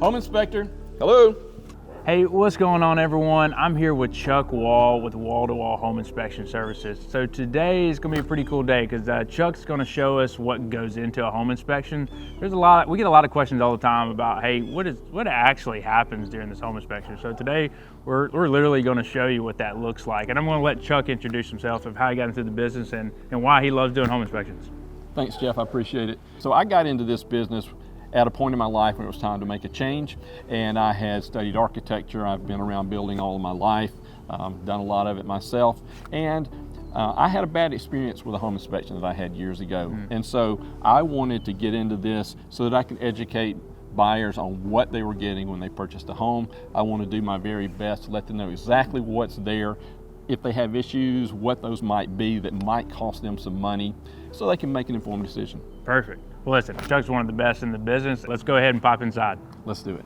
Home inspector, hello. Hey, what's going on, everyone? I'm here with Chuck Wall with Wall to Wall Home Inspection Services. So today is going to be a pretty cool day because Chuck's going to show us what goes into a home inspection. We get a lot of questions all the time about, hey, what actually happens during this home inspection? So today we're literally going to show you what that looks like, and I'm going to let Chuck introduce himself of how he got into the business and why he loves doing home inspections. Thanks, Jeff. I appreciate it. So I got into this business at a point in my life when it was time to make a change, and I had studied architecture. I've been around building all of my life, done a lot of it myself, and I had a bad experience with a home inspection that I had years ago. And so I wanted to get into this so that I could educate buyers on what they were getting when they purchased a home. I want to do my very best to let them know exactly what's there, if they have issues, what those might be that might cost them some money, so they can make an informed decision. Perfect. Well, listen, Chuck's one of the best in the business. Let's go ahead and pop inside. Let's do it.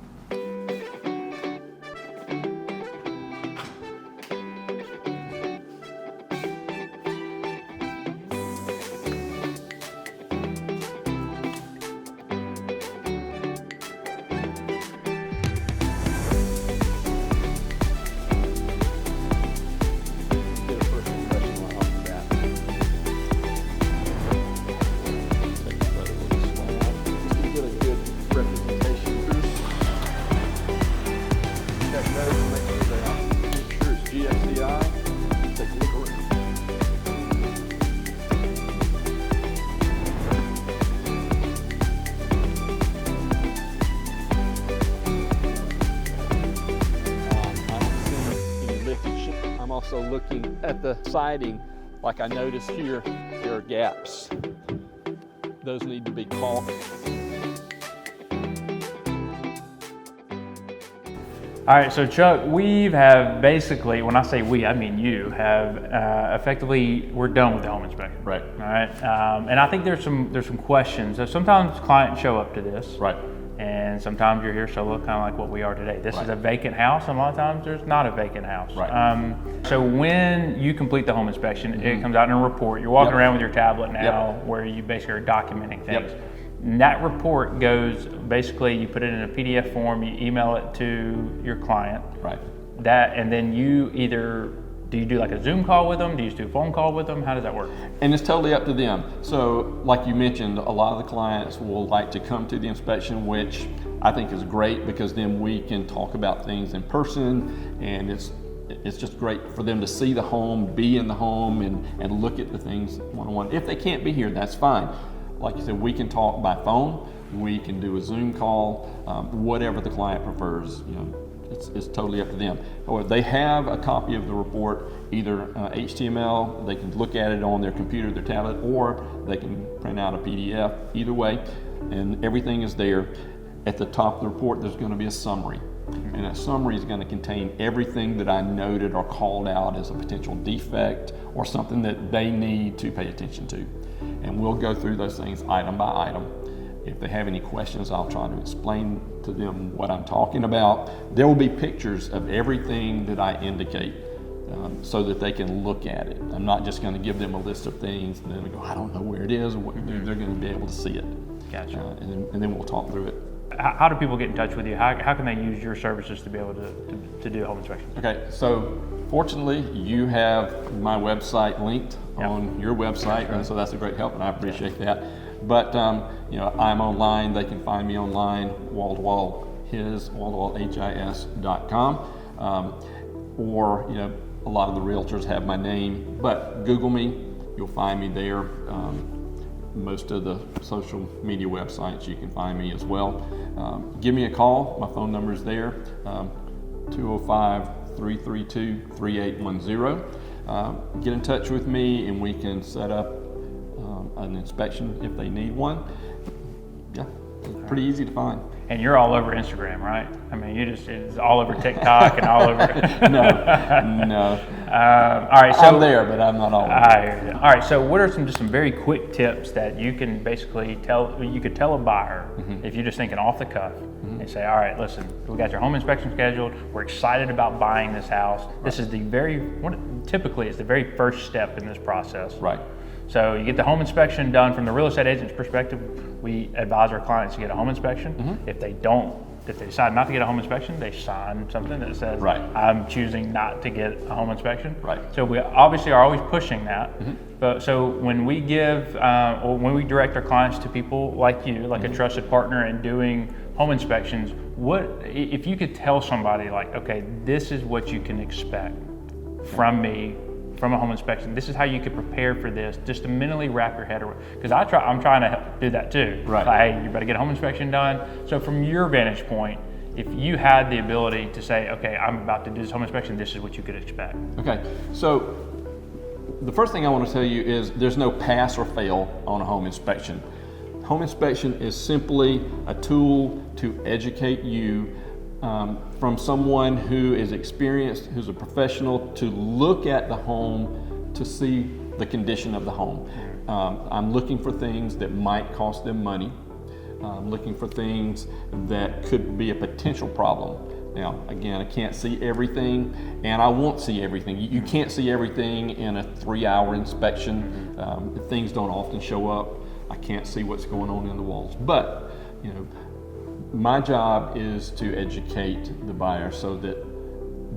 I'm also looking at the siding. Like I noticed here, there are gaps. Those need to be caulked. All right, so Chuck, basically, when I say we, I mean you have effectively, we're done with the home inspection. Right. All right, and I think there's some questions. So sometimes clients show up to this. Right. And sometimes you're here solo, kind of like what we are today. This is a vacant house, and a lot of times there's not a vacant house. Right. So when you complete the home inspection, it comes out in a report. You're walking around with your tablet now, where you basically are documenting things. And that report goes, basically you put it in a PDF form, you email it to your client. Right. And then you either, do you do like a Zoom call with them? Do you just do a phone call with them? How does that work? And it's totally up to them. So like you mentioned, a lot of the clients will like to come to the inspection, which I think is great because then we can talk about things in person, and it's just great for them to see the home, be in the home, and look at the things one-on-one. If they can't be here, that's fine. Like you said, we can talk by phone, we can do a Zoom call, whatever the client prefers. You know, it's totally up to them. Or they have a copy of the report, either HTML, they can look at it on their computer, their tablet, or they can print out a PDF, either way, and everything is there. At the top of the report, there's going to be a summary. And that summary is going to contain everything that I noted or called out as a potential defect or something that they need to pay attention to. And we'll go through those things item by item. If they have any questions, I'll try to explain to them what I'm talking about. There will be pictures of everything that I indicate so that they can look at it. I'm not just going to give them a list of things and then they go, I don't know where it is. They're going to be able to see it. Gotcha. And then we'll talk through it. How do people get in touch with you? How can they use your services to be able to do a home inspection? Okay, so fortunately, you have my website linked on your website, and so that's a great help, and I appreciate that. But you know, I'm online. They can find me online, walltowallhis.com, or you know, a lot of the realtors have my name. But Google me, you'll find me there. Most of the social media websites, you can find me as well. Give me a call. My phone number is there, 205-332-3810. Get in touch with me and we can set up an inspection if they need one. Yeah, it's pretty easy to find. And you're all over Instagram, right? I mean, it's all over TikTok and all over. No. All right, so I'm there, but I'm not all over. I hear you. All right, so what are some very quick tips that you can basically tell a buyer if you're just thinking off the cuff and say, all right, listen, we got your home inspection scheduled. We're excited about buying this house. Right. This is typically it's the very first step in this process. Right. So you get the home inspection done. From the real estate agent's perspective, we advise our clients to get a home inspection. If they don't if they decide not to get a home inspection, they sign something that says, Right. I'm choosing not to get a home inspection. Right. So we obviously are always pushing that. Mm-hmm. But so when we give, or when we direct our clients to people like you, like Mm-hmm. a trusted partner in doing home inspections, what, if you could tell somebody like, okay, this is what you can expect from me, from a home inspection. This is how you could prepare for this, just to mentally wrap your head around. Because I'm trying to help do that too. Right. Like, hey, you better get a home inspection done. So from your vantage point, if you had the ability to say, okay, I'm about to do this home inspection, this is what you could expect. Okay, so the first thing I want to tell you is there's no pass or fail on a home inspection. Home inspection is simply a tool to educate you from someone who is experienced, who's a professional, to look at the home to see the condition of the home. I'm looking for things that might cost them money. I'm looking for things that could be a potential problem. Now, again, I can't see everything, and I won't see everything. You can't see everything in a 3-hour inspection. Things don't often show up. I can't see what's going on in the walls. But, you know, my job is to educate the buyer so that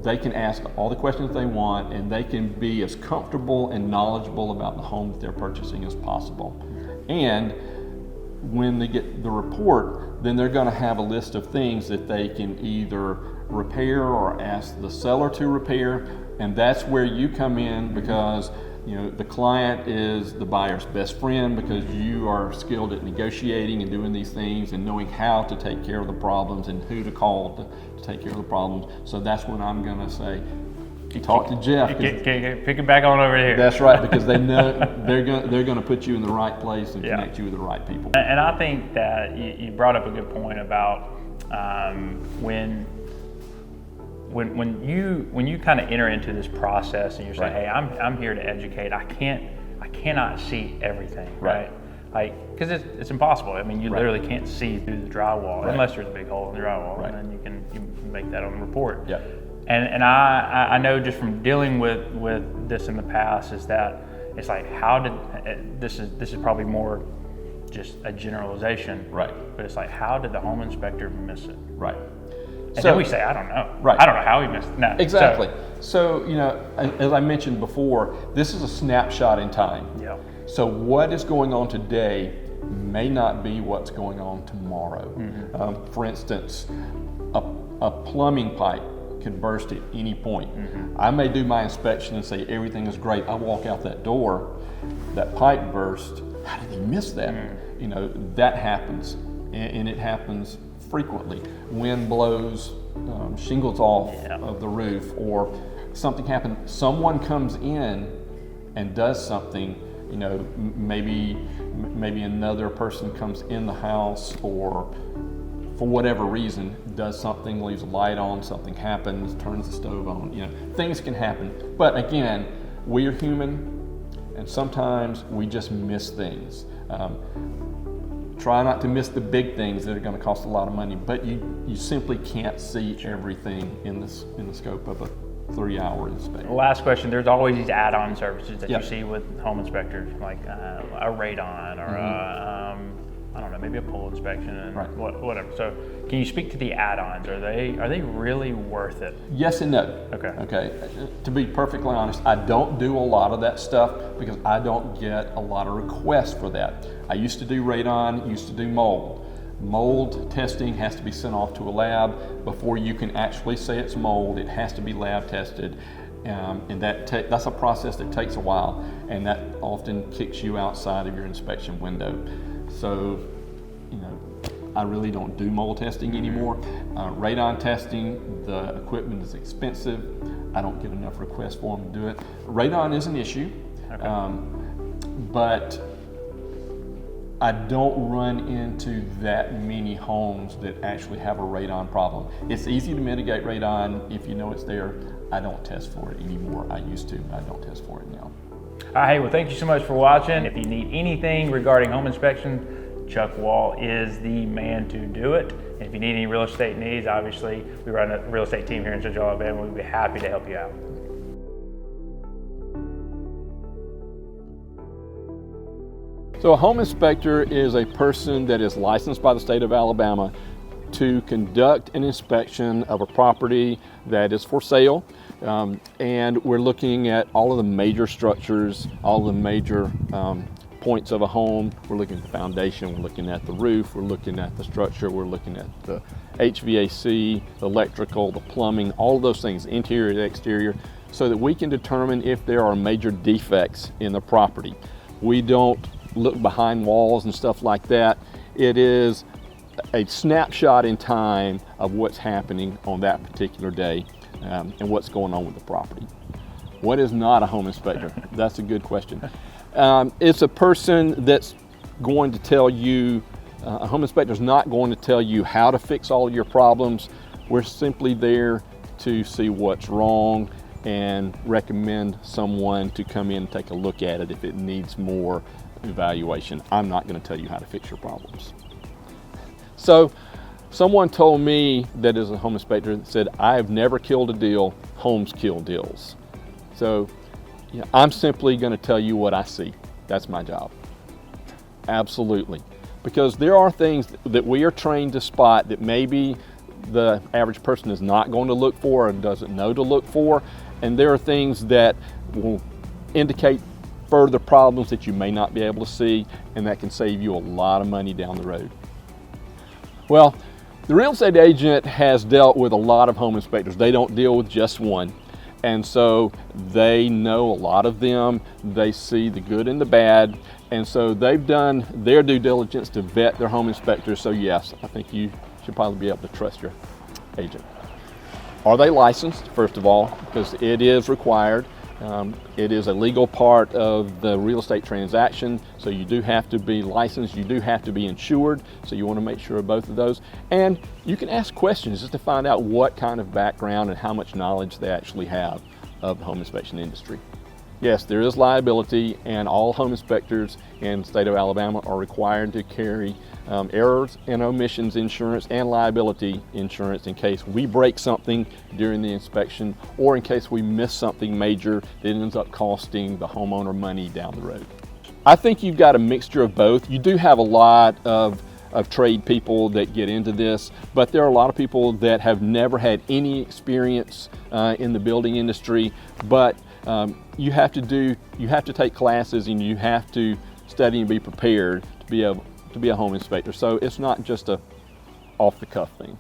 they can ask all the questions they want, and they can be as comfortable and knowledgeable about the home that they're purchasing as possible. And when they get the report, then they're going to have a list of things that they can either repair or ask the seller to repair, and that's where you come in, because you know the client is the buyer's best friend, because you are skilled at negotiating and doing these things and knowing how to take care of the problems and who to call to take care of the problems. So that's when I'm going to say, talk to Jeff. Pick it back on over here. That's right, because they know they're going to put you in the right place and connect you with the right people. And I think that you brought up a good point about when you kind of enter into this process and you're saying, hey, I'm here to educate. I cannot see everything, right? Like, because it's impossible. I mean, you literally can't see through the drywall unless there's a big hole in the drywall, and then you can make that on the report. Yeah. And I know just from dealing with this in the past is that it's like, how did this is probably more just a generalization, right? But it's like, how did the home inspector miss it? Right. And then we say, I don't know. Right. I don't know how he missed it. No. Exactly. So, you know, as I mentioned before, this is a snapshot in time. Yeah. So what is going on today may not be what's going on tomorrow. Mm-hmm. For instance, a plumbing pipe could burst at any point. Mm-hmm. I may do my inspection and say everything is great. I walk out that door, that pipe burst. How did he miss that? Mm-hmm. You know, that happens, and it happens frequently. Wind blows shingles off of the roof, or something happens. Someone comes in and does something. You know, maybe another person comes in the house, or for whatever reason does something, leaves a light on, something happens, turns the stove on. You know, things can happen. But again, we are human, and sometimes we just miss things. Try not to miss the big things that are going to cost a lot of money, but you simply can't see everything in the scope of a 3-hour inspection. Last question, there's always these add-on services that you see with home inspectors, like a radon or I don't know, maybe a pool inspection and whatever. So can you speak to the add-ons? Are they really worth it? Yes and no. Okay. To be perfectly honest, I don't do a lot of that stuff because I don't get a lot of requests for that. I used to do radon, used to do mold. Mold testing has to be sent off to a lab before you can actually say it's mold. It has to be lab tested, and that's a process that takes a while, and that often kicks you outside of your inspection window. So, you know, I really don't do mold testing anymore. Radon testing, the equipment is expensive. I don't get enough requests for them to do it. Radon is an issue, but I don't run into that many homes that actually have a radon problem. It's easy to mitigate radon if you know it's there. I don't test for it anymore. I used to, but I don't test for it now. Hey, well, thank you so much for watching. If you need anything regarding home inspection, Chuck Wall is the man to do it. And if you need any real estate needs, obviously, we run a real estate team here in Central Alabama. We'd be happy to help you out. So a home inspector is a person that is licensed by the state of Alabama to conduct an inspection of a property that is for sale. And we're looking at all of the major structures, all the major points of a home. We're looking at the foundation, we're looking at the roof, we're looking at the structure, we're looking at the HVAC, the electrical, the plumbing, all of those things, interior and exterior, so that we can determine if there are major defects in the property. We don't look behind walls and stuff like that. It is a snapshot in time of what's happening on that particular day and what's going on with the property. What is not a home inspector? That's a good question. It's a person that's going to tell you, a home inspector is not going to tell you how to fix all of your problems. We're simply there to see what's wrong and recommend someone to come in and take a look at it if it needs more evaluation. I'm not going to tell you how to fix your problems. So someone told me that is a home inspector that said, I have never killed a deal, homes kill deals. So yeah, I'm simply going to tell you what I see. That's my job. Absolutely. Because there are things that we are trained to spot that maybe the average person is not going to look for or doesn't know to look for. And there are things that will indicate further problems that you may not be able to see, and that can save you a lot of money down the road. Well, the real estate agent has dealt with a lot of home inspectors. They don't deal with just one. And so they know a lot of them. They see the good and the bad. And so they've done their due diligence to vet their home inspectors. So yes, I think you should probably be able to trust your agent. Are they licensed, first of all, because it is required. It is a legal part of the real estate transaction, so you do have to be licensed, you do have to be insured, so you want to make sure of both of those. And you can ask questions just to find out what kind of background and how much knowledge they actually have of the home inspection industry. Yes, there is liability, and all home inspectors in the state of Alabama are required to carry errors and omissions insurance and liability insurance in case we break something during the inspection or in case we miss something major that ends up costing the homeowner money down the road. I think you've got a mixture of both. You do have a lot of trade people that get into this, but there are a lot of people that have never had any experience in the building industry, but you have to take classes and you have to study and be prepared to be a home inspector. So it's not just a off the cuff thing.